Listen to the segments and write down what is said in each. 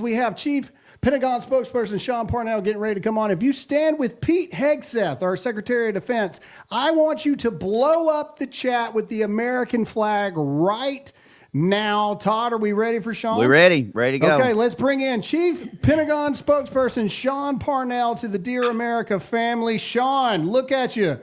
We have Chief Pentagon spokesperson Sean Parnell getting ready to come on. If you stand with Pete Hegseth, our Secretary of Defense, I want you to blow up the chat with the American flag right now. Todd, are we ready for Sean? We're ready. Ready to go. Okay, let's bring in Chief Pentagon spokesperson Sean Parnell to the Dear America family. Sean, look at you.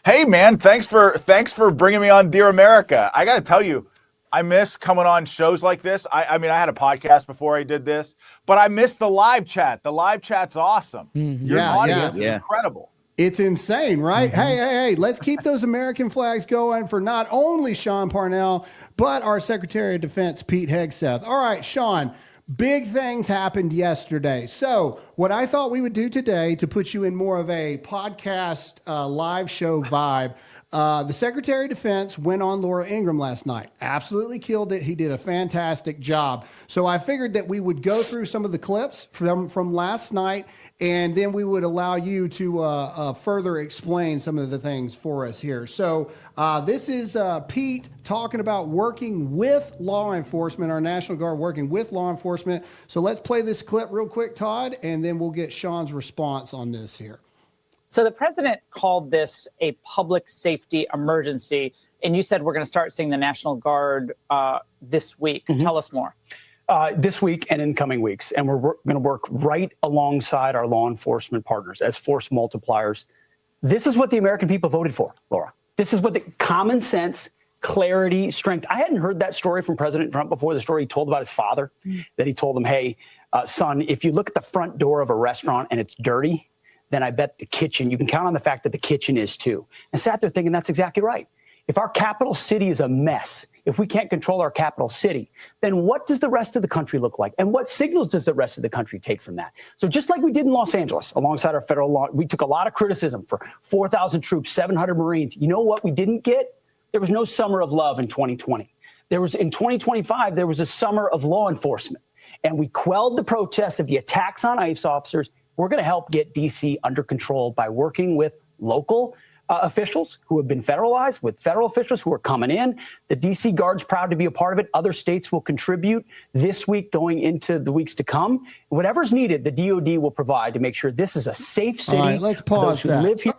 Hey, man, thanks for bringing me on Dear America. I got to tell you, I miss coming on shows like this. I mean, I had a podcast before I did this, but I miss the live chat. The live chat's awesome. Your audience is incredible. It's insane, right? Hey, let's keep those American flags going for not only Sean Parnell, but our Secretary of Defense, Pete Hegseth. All right, Sean, big things happened yesterday. So what I thought we would do today to put you in more of a podcast live show vibe, the Secretary of Defense went on Laura Ingraham last night. Absolutely killed it. He did a fantastic job. So I figured that we would go through some of the clips from last night, and then we would allow you to further explain some of the things for us here. So this is Pete talking about working with law enforcement, our National Guard working with law enforcement. So let's play this clip real quick, Todd, and then we'll get Sean's response on this here. So the president called this a public safety emergency, and you said we're going to start seeing the National Guard this week. Tell us more. This week and in coming weeks, and we're going to work right alongside our law enforcement partners as force multipliers. This is what the American people voted for, Laura. This is what the common sense, clarity, strength. I hadn't heard that story from President Trump before, the story he told about his father, that he told him, hey, son, if you look at the front door of a restaurant and it's dirty, then I bet the kitchen, you can count on the fact that the kitchen is too. And I sat there thinking that's exactly right. If our capital city is a mess, if we can't control our capital city, then what does the rest of the country look like? And what signals does the rest of the country take from that? So just like we did in Los Angeles, alongside our federal law, we took a lot of criticism for 4,000 troops, 700 Marines. You know what we didn't get? There was no summer of love in 2020. In 2025, there was a summer of law enforcement. And we quelled the protests of the attacks on ICE officers. We're going to help get D.C. under control by working with local officials who have been federalized, with federal officials who are coming in. The D.C. Guard's proud to be a part of it. Other states will contribute this week going into the weeks to come. Whatever's needed, the DoD will provide to make sure this is a safe city. All right, let's pause for those who live here.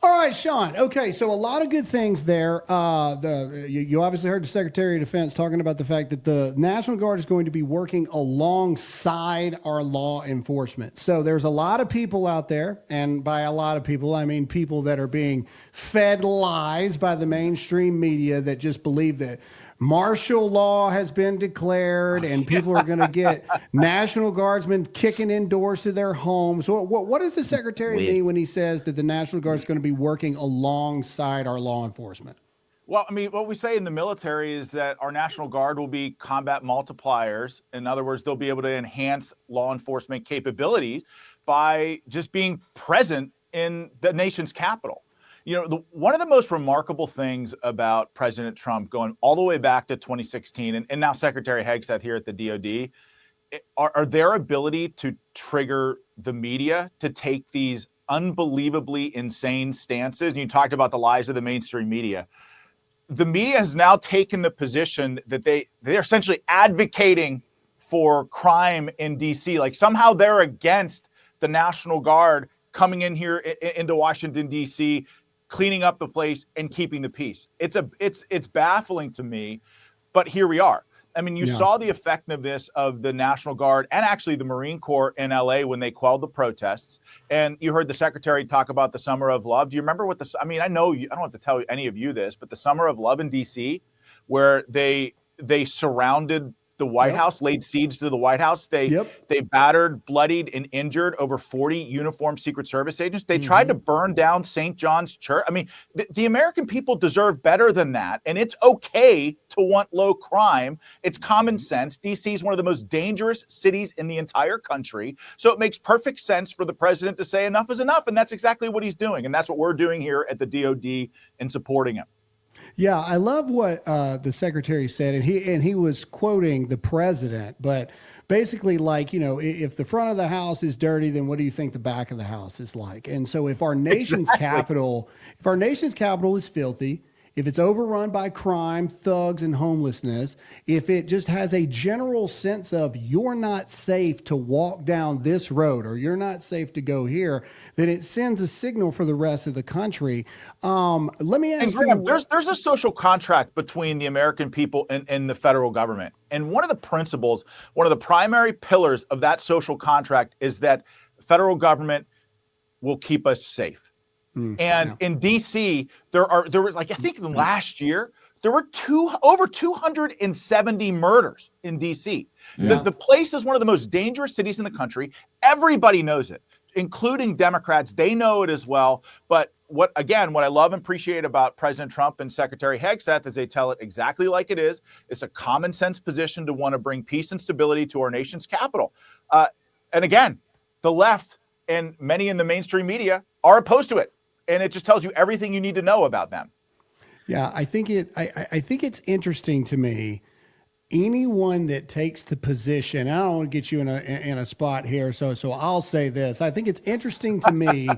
All right, Sean. Okay, so a lot of good things there. You obviously heard the Secretary of Defense talking about the fact that the National Guard is going to be working alongside our law enforcement. So there's a lot of people out there, and by a lot of people, I mean people that are being fed lies by the mainstream media that just believe that martial law has been declared and people are going to get National Guardsmen kicking in doors to their homes. So what does the Secretary mean when he says that the National Guard is going to be working alongside our law enforcement? Well, I mean, what we say in the military is that our National Guard will be combat multipliers. In other words, they'll be able to enhance law enforcement capabilities by just being present in the nation's capital. You know, one of the most remarkable things about President Trump, going all the way back to 2016, and now Secretary Hegseth here at the DoD, are their ability to trigger the media to take these unbelievably insane stances. And you talked about the lies of the mainstream media. The media has now taken the position that they're essentially advocating for crime in D.C. Like somehow they're against the National Guard coming in here into Washington, D.C., cleaning up the place and keeping the peace. It's baffling to me, but here we are. I mean, you saw the effectiveness of the National Guard and actually the Marine Corps in LA when they quelled the protests. And you heard the Secretary talk about the Summer of Love. Do you remember what I mean, I know I don't have to tell any of you this, but the Summer of Love in DC, where they surrounded the White House, laid siege to the White House. They battered, bloodied, and injured over 40 uniformed Secret Service agents. They tried to burn down St. John's Church. I mean, the American people deserve better than that. And it's okay to want low crime. It's common sense. DC is one of the most dangerous cities in the entire country. So it makes perfect sense for the president to say enough is enough. And that's exactly what he's doing. And that's what we're doing here at the DoD in supporting him. Yeah, I love what the secretary said, and he was quoting the president, but basically, like, you know, if the front of the house is dirty, then what do you think the back of the house is like? And so if our nation's capital is filthy, if it's overrun by crime, thugs, and homelessness, if it just has a general sense of you're not safe to walk down this road or you're not safe to go here, then it sends a signal for the rest of the country. Let me ask Graham, you. there's a social contract between the American people and the federal government. And one of the principles, one of the primary pillars of that social contract is that federal government will keep us safe. In DC, there was like, I think last year, there were over 270 murders in DC. The place is one of the most dangerous cities in the country. Everybody knows it, including Democrats. They know it as well. But what I love and appreciate about President Trump and Secretary Hegseth is they tell it exactly like it is. It's a common sense position to want to bring peace and stability to our nation's capital. And again, the left and many in the mainstream media are opposed to it. And it just tells you everything you need to know about them. Yeah, I think it's interesting to me. Anyone that takes the position, I don't want to get you in a spot here, so I'll say this. I think it's interesting to me.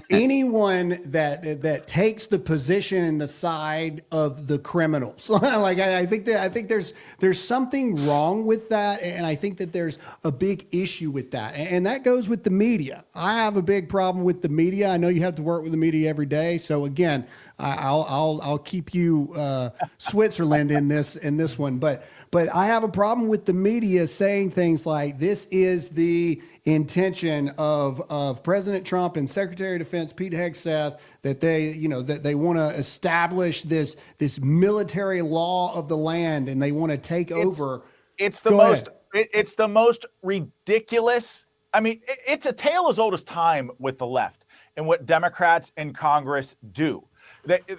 Anyone that takes the position in the side of the criminals, like I think there's something wrong with that, and I think that there's a big issue with that, and that goes with the media. I have a big problem with the media. I know you have to work with the media every day, so again, I'll keep you Switzerland in this one, but I have a problem with the media saying things like this is the intention of President Trump and Secretary of Defense Pete Hegseth, that they want to establish this military law of the land and they want to take over. It's the most ridiculous. I mean, it's a tale as old as time with the left and what Democrats in Congress do.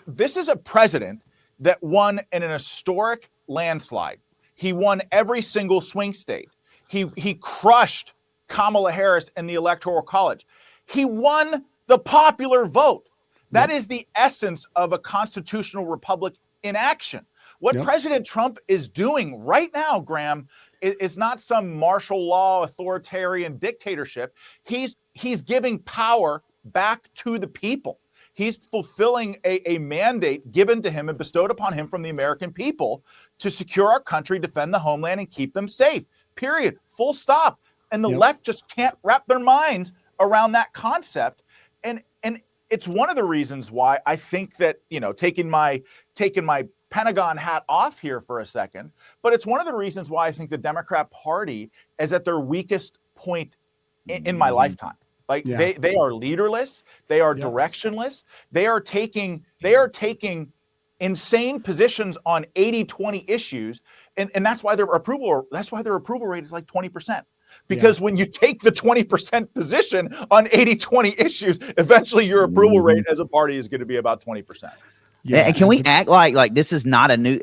This is a president that won in an historic landslide. He won every single swing state. He crushed Kamala Harris in the Electoral College. He won the popular vote. That is the essence of a constitutional republic in action. What President Trump is doing right now, Graham, is not some martial law authoritarian dictatorship. He's giving power back to the people. He's fulfilling a mandate given to him and bestowed upon him from the American people to secure our country, defend the homeland, and keep them safe. Period. Full stop. And the left just can't wrap their minds around that concept. And it's one of the reasons why I think that, taking my Pentagon hat off here for a second, but it's one of the reasons why I think the Democrat Party is at their weakest point in my lifetime. Like they are leaderless, they are directionless, they are taking insane positions on 80-20 issues, and that's why their approval rate is like 20%. Because when you take the 20% position on 80-20 issues, eventually your approval rate as a party is going to be about 20%. Yeah, and can we act like this is not a new?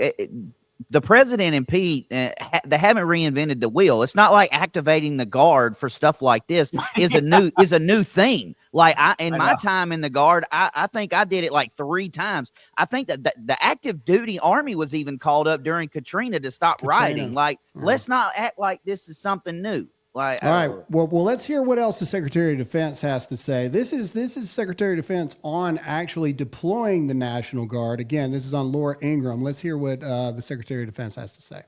The president and Pete, they haven't reinvented the wheel. It's not like activating the Guard for stuff like this is a new thing. Like my time in the Guard, I think I did it like 3 times. I think that the active duty Army was even called up during Katrina to stop rioting. Like, let's not act like this is something new. Like, all right. Well, let's hear what else the Secretary of Defense has to say. This is Secretary of Defense on actually deploying the National Guard. Again, this is on Laura Ingraham. Let's hear what the Secretary of Defense has to say.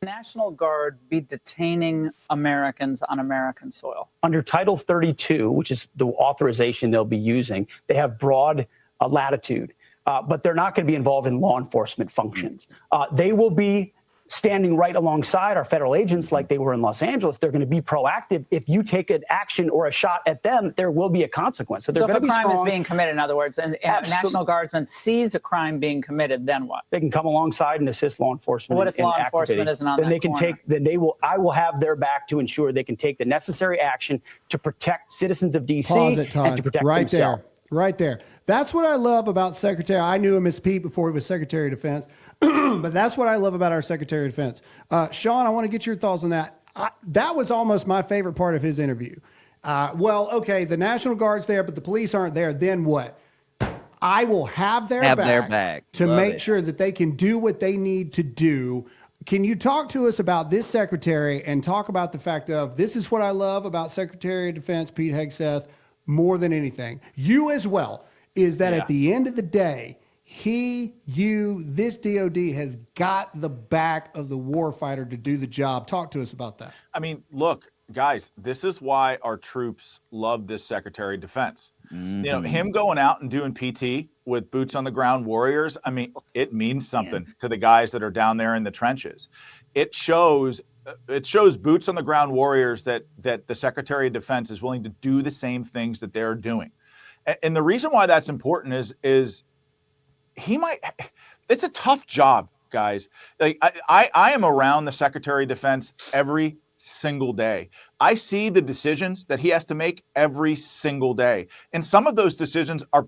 National Guard be detaining Americans on American soil? Under Title 32, which is the authorization they'll be using, they have broad latitude, but they're not going to be involved in law enforcement functions. They will be standing right alongside our federal agents like they were in Los Angeles. They're going to be proactive. If you take an action or a shot at them, there will be a consequence. So they're going to be strong. If a crime is being committed, in other words, and National Guardsman sees a crime being committed, then what? They can come alongside and assist law enforcement. What if law enforcement isn't on that corner? I will have their back to ensure they can take the necessary action to protect citizens of DC and to protect themselves. Right there. That's what I love about Secretary. I knew him as Pete before he was Secretary of Defense, but that's what I love about our Secretary of Defense. Sean, I want to get your thoughts on that. That was almost my favorite part of his interview. Okay, the National Guard's there, but the police aren't there. Then what? I will have their back to make sure that they can do what they need to do. Can you talk to us about this secretary and talk about the fact of this is what I love about Secretary of Defense Pete Hegseth more than anything. You as well. is that Yeah. at the end of the day, this DOD has got the back of the warfighter to do the job. Talk to us about that. I mean, look, guys, this is why our troops love this Secretary of Defense. You know, him going out and doing PT with boots on the ground warriors, I mean, it means something to the guys that are down there in the trenches. It shows boots on the ground warriors that the Secretary of Defense is willing to do the same things that they're doing. And the reason why that's important is it's a tough job, guys. Like I am around the Secretary of Defense every single day. I see the decisions that he has to make every single day. And some of those decisions are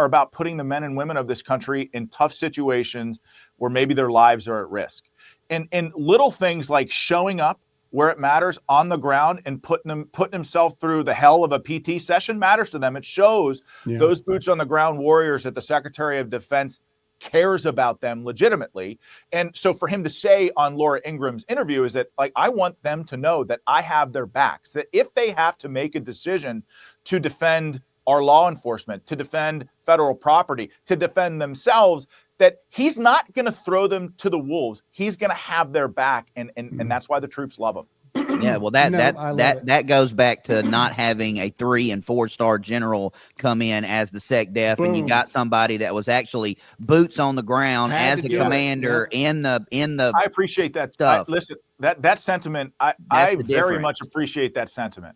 about putting the men and women of this country in tough situations where maybe their lives are at risk. And little things like showing up where it matters on the ground and putting himself through the hell of a PT session matters to them. It shows those boots on the ground warriors that the Secretary of Defense cares about them legitimately. And so for him to say on Laura Ingram's interview is that, like, I want them to know that I have their backs, that if they have to make a decision to defend our law enforcement, to defend federal property, to defend themselves, that he's not going to throw them to the wolves. He's going to have their back. And that's why the troops love him. Yeah, well, that goes back to not having a 3- and 4-star general come in as the SecDef, and you got somebody that was actually boots on the ground as a commander in the. I appreciate that stuff. Listen, that sentiment, I very much appreciate that sentiment.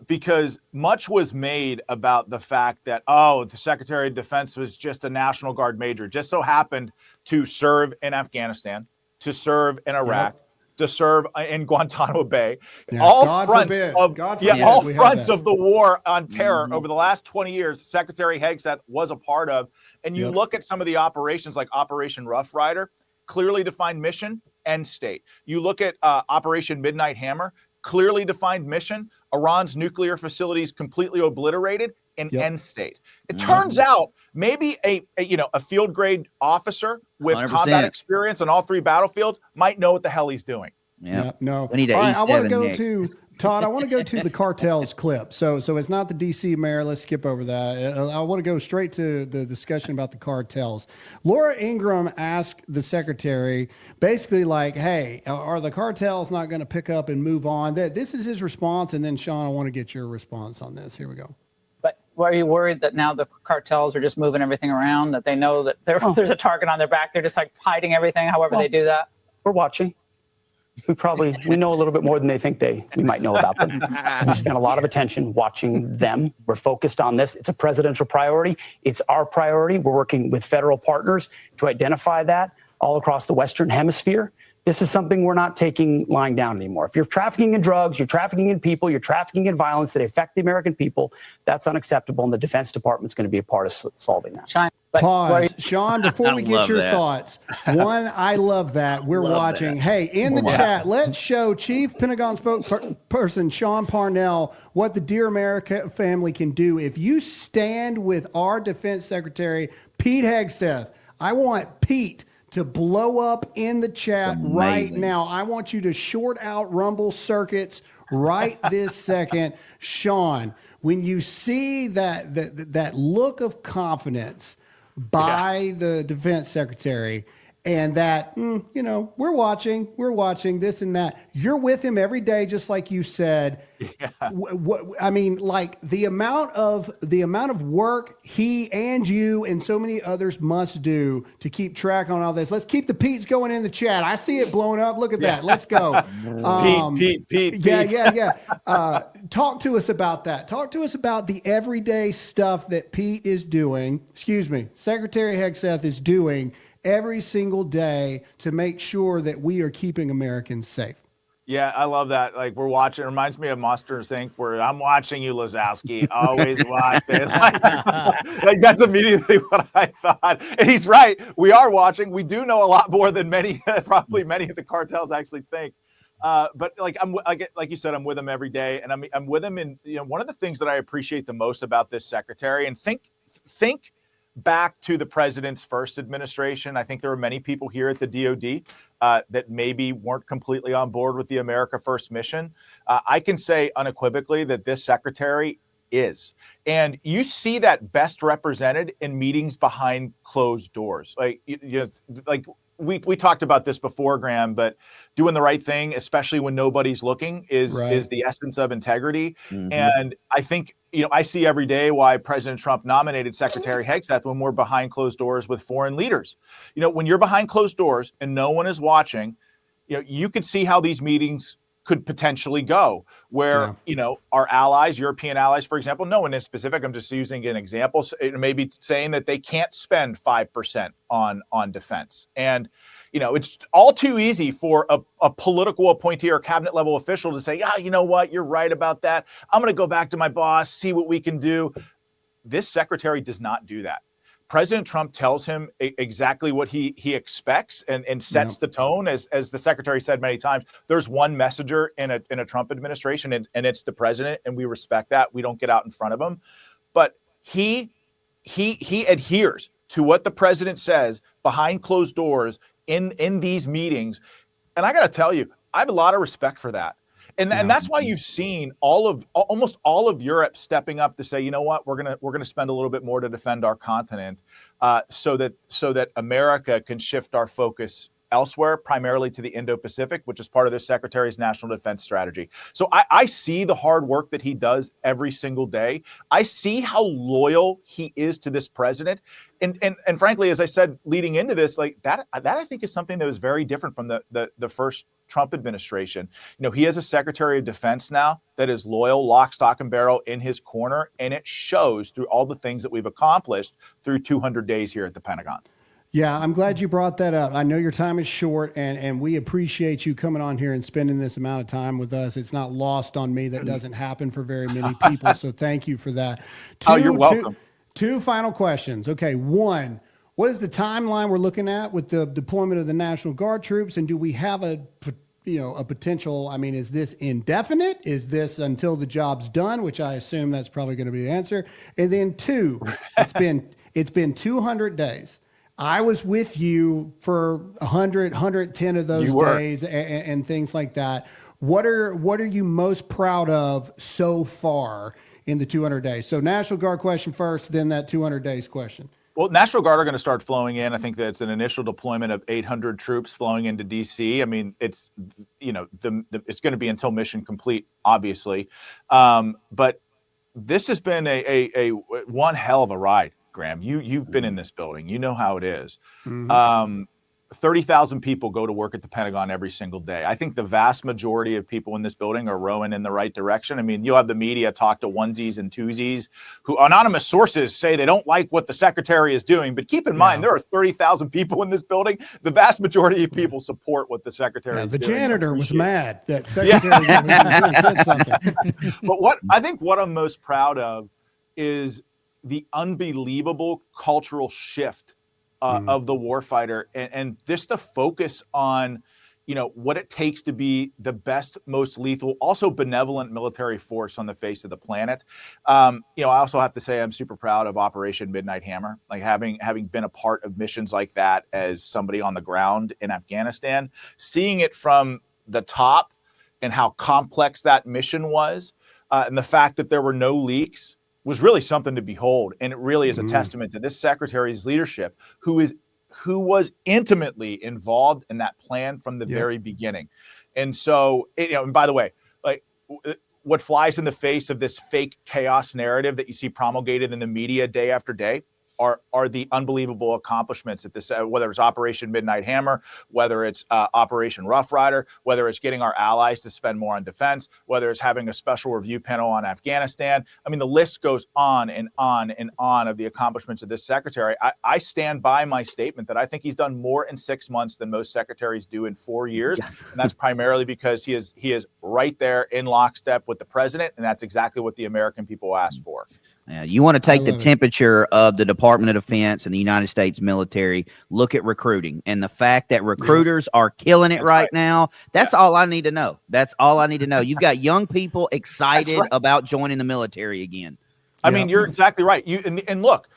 Because much was made about the fact that, the Secretary of Defense was just a National Guard major, just so happened to serve in Afghanistan, to serve in Iraq, to serve in Guantanamo Bay, all fronts of the war on terror over the last 20 years. Secretary HEGSETH was a part of, and you look at some of the operations like Operation Rough Rider, clearly defined mission, end state. You look at Operation Midnight Hammer, clearly defined mission, Iran's nuclear facilities completely obliterated, in end state. It turns out maybe a field grade officer with 100%. Combat experience on all 3 battlefields might know what the hell he's doing. No. We need to I want to go to Todd. I want to go to the cartels clip. So it's not the DC mayor. Let's skip over that. I want to go straight to the discussion about the cartels. Laura Ingraham asked the secretary basically like, hey, are the cartels not going to pick up and move on? This is his response. And then Sean, I want to get your response on this. Here we go. But are you worried that now the cartels are just moving everything around, that they know that there's a target on their back? They're just like hiding everything, however they do that? We're watching. We know a little bit more than they think we might know about them. We spent a lot of attention watching them. We're focused on this. It's a presidential priority. It's our priority. We're working with federal partners to identify that all across the Western Hemisphere. This is something we're not lying down anymore. If you're trafficking in drugs, you're trafficking in people, you're trafficking in violence that affect the American people, that's unacceptable, and the Defense Department's going to be a part of solving that. Pause. Sean, before we get your thoughts, one, I love that. We're watching. Hey, in the chat, let's show Chief Pentagon spokesperson Sean Parnell what the Dear America family can do. If you stand with our Defense Secretary, Pete Hegseth, I want Pete to blow up in the chat right now. I want you to short out Rumble circuits right this second. Sean, when you see that look of confidence by the Defense Secretary, and that, we're watching this and that. You're with him every day, just like you said. I mean, like the amount of work he and you and so many others must do to keep track on all this. Let's keep the Pete's going in the chat. I see it blowing up. Look at that. Let's go. Pete. Yeah. Talk to us about that. Talk to us about the everyday stuff that Pete is doing. Secretary Hegseth is doing every single day to make sure that we are keeping Americans safe. Yeah, I love that. Like, we're watching. It reminds me of Monster Inc., where I'm watching you, Lazowski. Always watch it. Like, that's immediately what I thought. And he's right. We are watching. We do know a lot more than probably many of the cartels actually think. But like you said, I'm with him every day, and I'm with him in one of the things that I appreciate the most about this secretary. And think back to the president's first administration. I think there were many people here at the DoD that maybe weren't completely on board with the America First mission. I can say unequivocally that this secretary is. And you see that best represented in meetings behind closed doors. Like, we talked about this before, Graham, but doing the right thing, especially when nobody's looking, is the essence of integrity. Mhm. And I think, I see every day why President Trump nominated Secretary Hegseth when we're behind closed doors with foreign leaders. When you're behind closed doors and no one is watching, you could see how these meetings could potentially go, where our allies, European allies, for example, no one is specific, I'm just using an example, it may be saying that they can't spend 5% on defense. And it's all too easy for a political appointee or cabinet level official to say, you know what, you're right about that, I'm going to go back to my boss, see what we can do. This secretary does not do that. President Trump tells him exactly what he expects and sets the tone. As the secretary said many times, there's one messenger in a Trump administration, and it's the president, and we respect that. We don't get out in front of him. But he adheres to what the president says behind closed doors in these meetings. And I got to tell you, I have a lot of respect for that. And that's why you've seen almost all of Europe stepping up to say, you know what, we're gonna spend a little bit more to defend our continent, so that America can shift our focus elsewhere, primarily to the Indo-Pacific, which is part of the Secretary's national defense strategy. So I see the hard work that he does every single day. I see how loyal he is to this president. And frankly, as I said, leading into this, like that I think is something that was very different from the first Trump administration. He has a Secretary of Defense now that is loyal, lock, stock, and barrel in his corner. And it shows through all the things that we've accomplished through 200 days here at the Pentagon. Yeah, I'm glad you brought that up. I know your time is short, and we appreciate you coming on here and spending this amount of time with us. It's not lost on me. That doesn't happen for very many people. So thank you for that. You're welcome. Two final questions. Okay, one, what is the timeline we're looking at with the deployment of the National Guard troops? And do we have a potential, is this indefinite? Is this until the job's done, which I assume that's probably going to be the answer? And then two, it's been 200 days. I was with you for 100, 110 of those days and things like that. What are you most proud of so far in the 200 days? So National Guard question first, then that 200 days question. Well, National Guard are going to start flowing in. I think that's an initial deployment of 800 troops flowing into D.C. It's it's going to be until mission complete, obviously. But this has been a one hell of a ride, Graham. You've been in this building. You know how it is. Mm-hmm. 30,000 people go to work at the Pentagon every single day. I think the vast majority of people in this building are rowing in the right direction. You'll have the media talk to onesies and twosies who anonymous sources say they don't like what the secretary is doing. But keep in mind, there are 30,000 people in this building. The vast majority of people support what the secretary is doing. The janitor was mad that secretary did something. But what I'm most proud of is the unbelievable cultural shift of the warfighter, and just the focus on, what it takes to be the best, most lethal, also benevolent military force on the face of the planet. I also have to say I'm super proud of Operation Midnight Hammer, like having been a part of missions like that as somebody on the ground in Afghanistan, seeing it from the top and how complex that mission was, and the fact that there were no leaks was really something to behold. And it really is a testament to this secretary's leadership, who was intimately involved in that plan from the very beginning. And so, and by the way, like what flies in the face of this fake chaos narrative that you see promulgated in the media day after day are the unbelievable accomplishments at this, whether it's Operation Midnight Hammer, whether it's Operation Rough Rider, whether it's getting our allies to spend more on defense, whether it's having a special review panel on Afghanistan. The list goes on and on and on of the accomplishments of this secretary. I stand by my statement that I think he's done more in 6 months than most secretaries do in 4 years. And that's primarily because he is right there in lockstep with the president. And that's exactly what the American people asked for. Yeah, you want to take the temperature of the Department of Defense and the United States military, look at recruiting. And the fact that recruiters are killing it right now, that's all I need to know. That's all I need to know. You've got young people excited about joining the military again. You're exactly right. And look,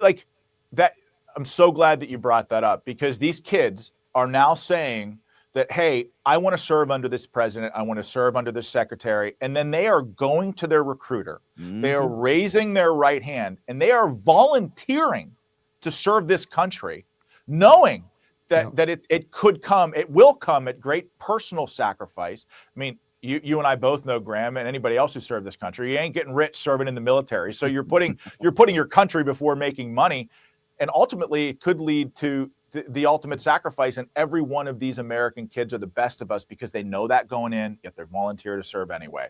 like that. I'm so glad that you brought that up, because these kids are now saying that, hey, I want to serve under this president, I want to serve under this secretary, and then they are going to their recruiter, they are raising their right hand, and they are volunteering to serve this country, knowing that it could come, it will come at great personal sacrifice. I mean, you and I both know, Graham, and anybody else who served this country, you ain't getting rich serving in the military. So you're putting your country before making money, and ultimately it could lead to the ultimate sacrifice. And every one of these American kids are the best of us because they know that going in, yet they're volunteer to serve anyway.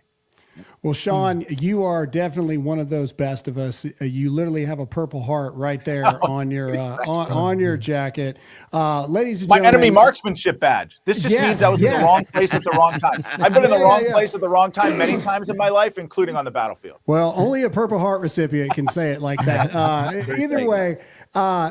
Well, Sean, you are definitely one of those best of us. You literally have a Purple Heart right there on your on your jacket. Ladies and My gentlemen, enemy marksmanship badge. This just means I was in the wrong place at the wrong time. I've been in the wrong place at the wrong time many times in my life, including on the battlefield. Well, only a Purple Heart recipient can say it like that. Either way,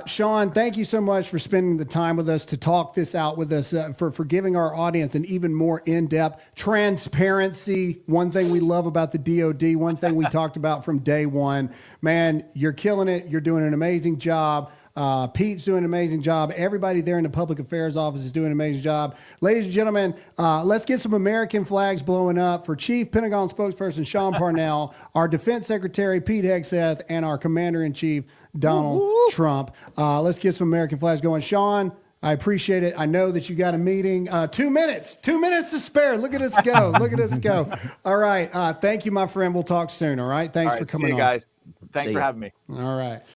Sean, thank you so much for spending the time with us to talk this out with us, for giving our audience an even more in-depth transparency. One thing we love about the DoD, one thing we talked about from day one. Man, you're killing it. You're doing an amazing job. Pete's doing an amazing job. Everybody there in the public affairs office is doing an amazing job. Ladies and gentlemen, let's get some American flags blowing up for Chief Pentagon Spokesperson Sean Parnell, our Defense Secretary Pete Hegseth, and our Commander-in-Chief Donald Trump. Let's get some American flags going. Sean, I appreciate it. I know that you got a meeting. 2 minutes to spare. Look at us go. Look at us go. All right. Thank you, my friend. We'll talk soon. All right. Thanks for coming see you on. guys. Thanks for having me. All right.